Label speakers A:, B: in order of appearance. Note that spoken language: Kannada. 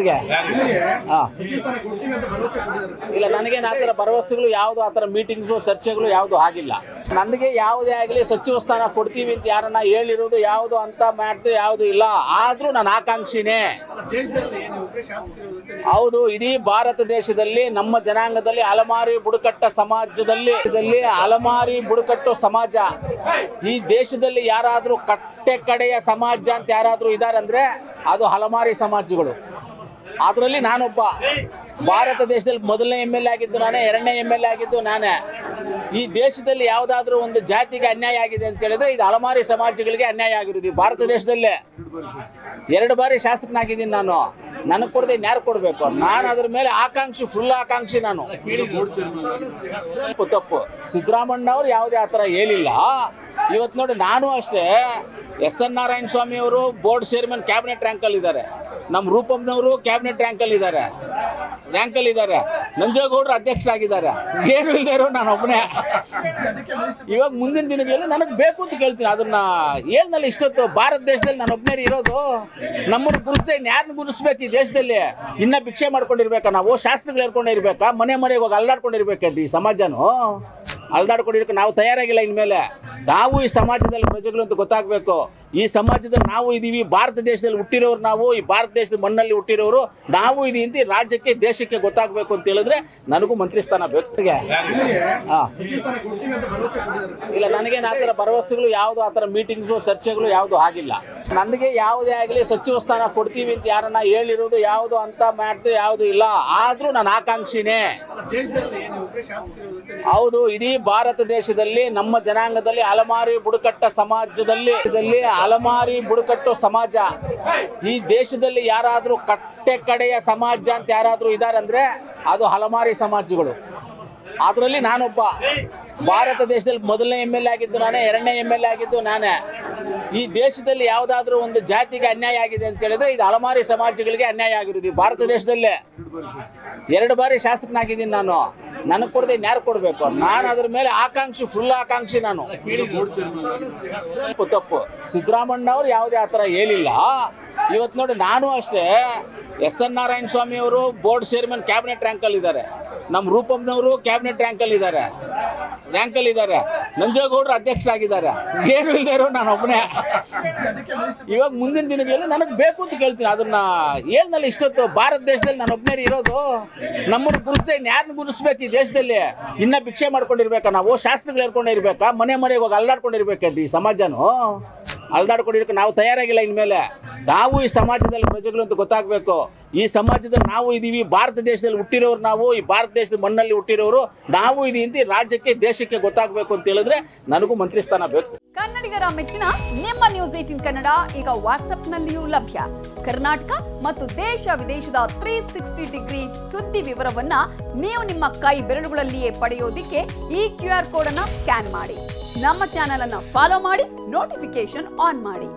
A: ನನಗೆ ಇಲ್ಲ, ನನಗೇನು ಆ ಥರ ಭರವಸೆಗಳು ಯಾವುದು, ಆ ಥರ ಮೀಟಿಂಗ್ಸು ಚರ್ಚೆಗಳು ಯಾವುದು ಆಗಿಲ್ಲ. ನನಗೆ ಯಾವುದೇ ಆಗಲಿ ಸಚಿವ ಸ್ಥಾನ ಕೊಡ್ತೀವಿ ಅಂತ ಯಾರನ್ನ ಹೇಳಿರೋದು ಯಾವುದು ಅಂತ ಮಾಡಿದ್ರೆ ಯಾವುದು ಇಲ್ಲ. ಆದರೂ ನಾನು ಆಕಾಂಕ್ಷಿನೇ. ಹೌದು, ಇಡೀ ಭಾರತ ದೇಶದಲ್ಲಿ ನಮ್ಮ ಜನಾಂಗದಲ್ಲಿ ಅಲೆಮಾರಿ ಬುಡಕಟ್ಟ ಸಮಾಜದಲ್ಲಿ ಅಲೆಮಾರಿ ಬುಡಕಟ್ಟು ಸಮಾಜ ಈ ದೇಶದಲ್ಲಿ ಯಾರಾದರೂ ಕಟ್ಟೆ ಕಡೆಯ ಸಮಾಜ ಅಂತ ಯಾರಾದರೂ ಇದ್ದಾರೆ ಅಂದರೆ ಅದು ಅಲೆಮಾರಿ ಸಮಾಜಗಳು. ಅದರಲ್ಲಿ ನಾನೊಬ್ಬ. ಭಾರತ ದೇಶದಲ್ಲಿ ಮೊದಲನೇ MLA ಆಗಿದ್ದು ನಾನೇ, ಎರಡನೇ MLA ಆಗಿದ್ದು ನಾನೇ. ಈ ದೇಶದಲ್ಲಿ ಯಾವುದಾದ್ರೂ ಒಂದು ಜಾತಿಗೆ ಅನ್ಯಾಯ ಆಗಿದೆ ಅಂತ ಹೇಳಿದ್ರೆ ಇದು ಅಲೆಮಾರಿ ಸಮಾಜಗಳಿಗೆ ಅನ್ಯಾಯ ಆಗಿರೋದು. ಈ ಭಾರತ ದೇಶದಲ್ಲೇ 2 ಬಾರಿ ಶಾಸಕನಾಗಿದ್ದೀನಿ ನಾನು. ನನಗೆ ಕೊಡದೆ ಇನ್ಯಾರು ಕೊಡಬೇಕು? ನಾನು ಅದ್ರ ಮೇಲೆ ಆಕಾಂಕ್ಷಿ, ಫುಲ್ ಆಕಾಂಕ್ಷಿ ನಾನು. ತಪ್ಪು ಸಿದ್ದರಾಮಣ್ಣ ಅವರು ಯಾವುದೇ ಆ ಥರ ಹೇಳಿಲ್ಲ. ಇವತ್ತು ನೋಡಿ, ನಾನು ಅಷ್ಟೇ SN ನಾರಾಯಣ ಸ್ವಾಮಿ ಅವರು ಬೋರ್ಡ್ ಚೇರ್ಮನ್ ಕ್ಯಾಬಿನೆಟ್ ರ್ಯಾಂಕಲ್ಲಿದ್ದಾರೆ. ನಮ್ಮ ರೂಪಮ್ನವರು ಕ್ಯಾಬಿನೆಟ್ ರ್ಯಾಂಕಲ್ಲಿದ್ದಾರೆ. ನಂಜೇಗೌಡರು ಅಧ್ಯಕ್ಷರಾಗಿದ್ದಾರೆ. ಏನು ಇಲ್ಲದೆ ಇರೋ ನಾನು ಒಬ್ಬನೇ. ಇವಾಗ ಮುಂದಿನ ದಿನಗಳಲ್ಲಿ ನನಗೆ ಬೇಕು ಅಂತ ಕೇಳ್ತೀನಿ. ಅದನ್ನ ಹೇಳ್ನಲ್ಲ, ಇಷ್ಟೊತ್ತು ಭಾರತ ದೇಶದಲ್ಲಿ ನಾನು ಒಬ್ಬನೇ ಇರೋದು. ನಮ್ಮನ್ನು ಗುರುಸ್ದೆ ಇನ್ಯಾರನ್ನ ಗುರುಸ್ಬೇಕು ಈ ದೇಶದಲ್ಲಿ? ಇನ್ನ ಭಿಕ್ಷೆ ಮಾಡ್ಕೊಂಡಿರ್ಬೇಕಾ ನಾವು? ಶಾಸ್ತ್ರಗಳು ಹೇಳ್ಕೊಂಡಿರ್ಬೇಕಾ? ಮನೆಗೆ ಹೋಗಿ ಅಲ್ಲಾಡ್ಕೊಂಡಿರ್ಬೇಕಂತ ಈ ಸಮಾಜನೂ ಅಲ್ದಾಡ್ಕೊಂಡಿರೋಕೆ ನಾವು ತಯಾರಾಗಿಲ್ಲ. ಇನ್ಮೇಲೆ ನಾವು ಈ ಸಮಾಜದಲ್ಲಿ ಪ್ರಜೆಗಳು ಅಂತ ಗೊತ್ತಾಗಬೇಕು. ಈ ಸಮಾಜದಲ್ಲಿ ನಾವು ಇದ್ದೀವಿ. ಭಾರತ ದೇಶದಲ್ಲಿ ಹುಟ್ಟಿರೋರು ನಾವು, ಈ ಭಾರತ ದೇಶದ ಮಣ್ಣಲ್ಲಿ ಹುಟ್ಟಿರೋರು ನಾವು ಇದೀವಿ ಅಂತ ರಾಜ್ಯಕ್ಕೆ, ದೇಶಕ್ಕೆ ಗೊತ್ತಾಗಬೇಕು ಅಂತ ಹೇಳಿದ್ರೆ ನನಗೂ ಮಂತ್ರಿ ಸ್ಥಾನ ಬೇಕು. ಇಲ್ಲ, ನನಗೇನು ಆ ಥರ ಭರವಸೆಗಳು ಯಾವುದು, ಆ ಥರ ಮೀಟಿಂಗ್ಸು ಚರ್ಚೆಗಳು ಯಾವುದು ಆಗಿಲ್ಲ. ನನಗೆ ಯಾವುದೇ ಆಗಲಿ ಸಚಿವ ಸ್ಥಾನ ಕೊಡ್ತೀವಿ ಅಂತ ಯಾರನ್ನ ಹೇಳಿರೋದು ಯಾವುದು ಅಂತ ಮಾಡಿದ್ರೆ ಯಾವುದು ಇಲ್ಲ. ಆದರೂ ನಾನು ಆಕಾಂಕ್ಷಿನೇ. ಹೌದು, ಇಡೀ ಭಾರತ ದೇಶದಲ್ಲಿ ನಮ್ಮ ಜನಾಂಗದಲ್ಲಿ ಅಲೆಮಾರಿ ಬುಡಕಟ್ಟ ಸಮಾಜದಲ್ಲಿ ಅಲೆಮಾರಿ ಬುಡಕಟ್ಟು ಸಮಾಜ ಈ ದೇಶದಲ್ಲಿ ಯಾರಾದರೂ ಕಟ್ಟೆ ಕಡೆಯ ಸಮಾಜ ಅಂತ ಯಾರಾದರೂ ಇದ್ದಾರೆ ಅಂದರೆ ಅದು ಅಲೆಮಾರಿ ಸಮಾಜಗಳು. ಅದರಲ್ಲಿ ನಾನೊಬ್ಬ. ಭಾರತ ದೇಶದಲ್ಲಿ ಮೊದಲನೇ MLA ಆಗಿದ್ದು ನಾನೇ, ಎರಡನೇ MLA ಆಗಿದ್ದು ನಾನೇ. ಈ ದೇಶದಲ್ಲಿ ಯಾವುದಾದ್ರೂ ಒಂದು ಜಾತಿಗೆ ಅನ್ಯಾಯ ಆಗಿದೆ ಅಂತ ಹೇಳಿದ್ರೆ ಇದು ಅಲೆಮಾರಿ ಸಮಾಜಗಳಿಗೆ ಅನ್ಯಾಯ ಆಗಿರೋದು. ಈ ಭಾರತ ದೇಶದಲ್ಲೇ 2 ಬಾರಿ ಶಾಸಕನಾಗಿದ್ದೀನಿ ನಾನು. ನನಗೆ ಕೊಡದೆ ಇನ್ಯಾರು ಕೊಡಬೇಕು? ನಾನು ಅದ್ರ ಮೇಲೆ ಆಕಾಂಕ್ಷಿ, ಫುಲ್ ಆಕಾಂಕ್ಷಿ ನಾನು. ತಪ್ಪು ಸಿದ್ದರಾಮಣ್ಣ ಅವರು ಯಾವುದೇ ಆ ಥರ ಹೇಳಿಲ್ಲ. ಇವತ್ತು ನೋಡಿ, ನಾನು ಅಷ್ಟೇ SN ನಾರಾಯಣ ಸ್ವಾಮಿ ಅವರು ಬೋರ್ಡ್ ಚೇರ್ಮನ್ ಕ್ಯಾಬಿನೆಟ್ ರ್ಯಾಂಕಲ್ಲಿದ್ದಾರೆ. ನಮ್ಮ ರೂಪಮ್ನವರು ಕ್ಯಾಬಿನೆಟ್ ರ್ಯಾಂಕಲ್ಲಿದ್ದಾರೆ. ನಂಜೇಗೌಡರು ಅಧ್ಯಕ್ಷರಾಗಿದ್ದಾರೆ. ಏನು ಇಲ್ಲದೆ ಇರೋ ನಾನು ಒಬ್ಬನೇ. ಇವಾಗ ಮುಂದಿನ ದಿನಗಳಲ್ಲಿ ನನಗೆ ಬೇಕು ಅಂತ ಕೇಳ್ತೀನಿ. ಅದನ್ನ ಹೇಳ್ನಲ್ಲ, ಇಷ್ಟೊತ್ತು ಭಾರತ ದೇಶದಲ್ಲಿ ನಾನು ಒಬ್ಬನೇ ಇರೋದು. ನಮ್ಮನ್ನು ಗುರುಸ್ದೆ ಇನ್ಯಾರನ್ನ ಗುರುಸ್ಬೇಕು ಈ ದೇಶದಲ್ಲಿ? ಇನ್ನ ಭಿಕ್ಷೆ ಮಾಡ್ಕೊಂಡಿರ್ಬೇಕಾ ನಾವು? ಶಾಸ್ತ್ರಗಳು ಹೇಳ್ಕೊಂಡಿರ್ಬೇಕಾ? ಮನೆಗೆ ಹೋಗಿ ಅಲ್ಲಾಡ್ಕೊಂಡಿರ್ಬೇಕಂತ ಈ ಸಮಾಜನೂ ಅಲ್ದಾಡ್ಕೊಂಡಿರೋಕೆ ನಾವು ತಯಾರಾಗಿಲ್ಲ. ಇನ್ಮೇಲೆ ನಾವು ಈ ಸಮಾಜದಲ್ಲಿ ಪ್ರಜೆಗಳು ಅಂತ ಗೊತ್ತಾಗಬೇಕು. ಈ ಸಮಾಜದಲ್ಲಿ ನಾವು ಇದ್ದೀವಿ. ಭಾರತ ದೇಶದಲ್ಲಿ ಹುಟ್ಟಿರೋರು ನಾವು, ಈ ಭಾರತ ದೇಶದ ಮಣ್ಣಲ್ಲಿ ಹುಟ್ಟಿರೋರು ನಾವು ಇದೀವಿ ಅಂತ ರಾಜ್ಯಕ್ಕೆ, ದೇಶಕ್ಕೆ ಗೊತ್ತಾಗಬೇಕು ಅಂತ ಹೇಳಿದ್ರೆ ನನಗೂ ಮಂತ್ರಿ ಸ್ಥಾನ ಬೇಕು.
B: ಕನ್ನಡಿಗರ ಮೆಚ್ಚಿನ ನಿಮ್ಮ ನ್ಯೂಸ್ 18 ಕನ್ನಡ ಈಗ ವಾಟ್ಸ್ಆಪ್ನಲ್ಲಿಯೂ ಲಭ್ಯ. ಕರ್ನಾಟಕ ಮತ್ತು ದೇಶ ವಿದೇಶದ 360 ಡಿಗ್ರಿ ಸುದ್ದಿ ವಿವರವನ್ನ ನೀವು ನಿಮ್ಮ ಕೈ ಬೆರಳುಗಳಲ್ಲಿಯೇ ಪಡೆಯೋದಿಕ್ಕೆ ಈ QR ಕೋಡ್ ಅನ್ನು ಸ್ಕ್ಯಾನ್ ಮಾಡಿ. ನಮ್ಮ ಚಾನೆಲ್ ಅನ್ನು ಫಾಲೋ ಮಾಡಿ, ನೋಟಿಫಿಕೇಶನ್ ಆನ್ ಮಾಡಿ.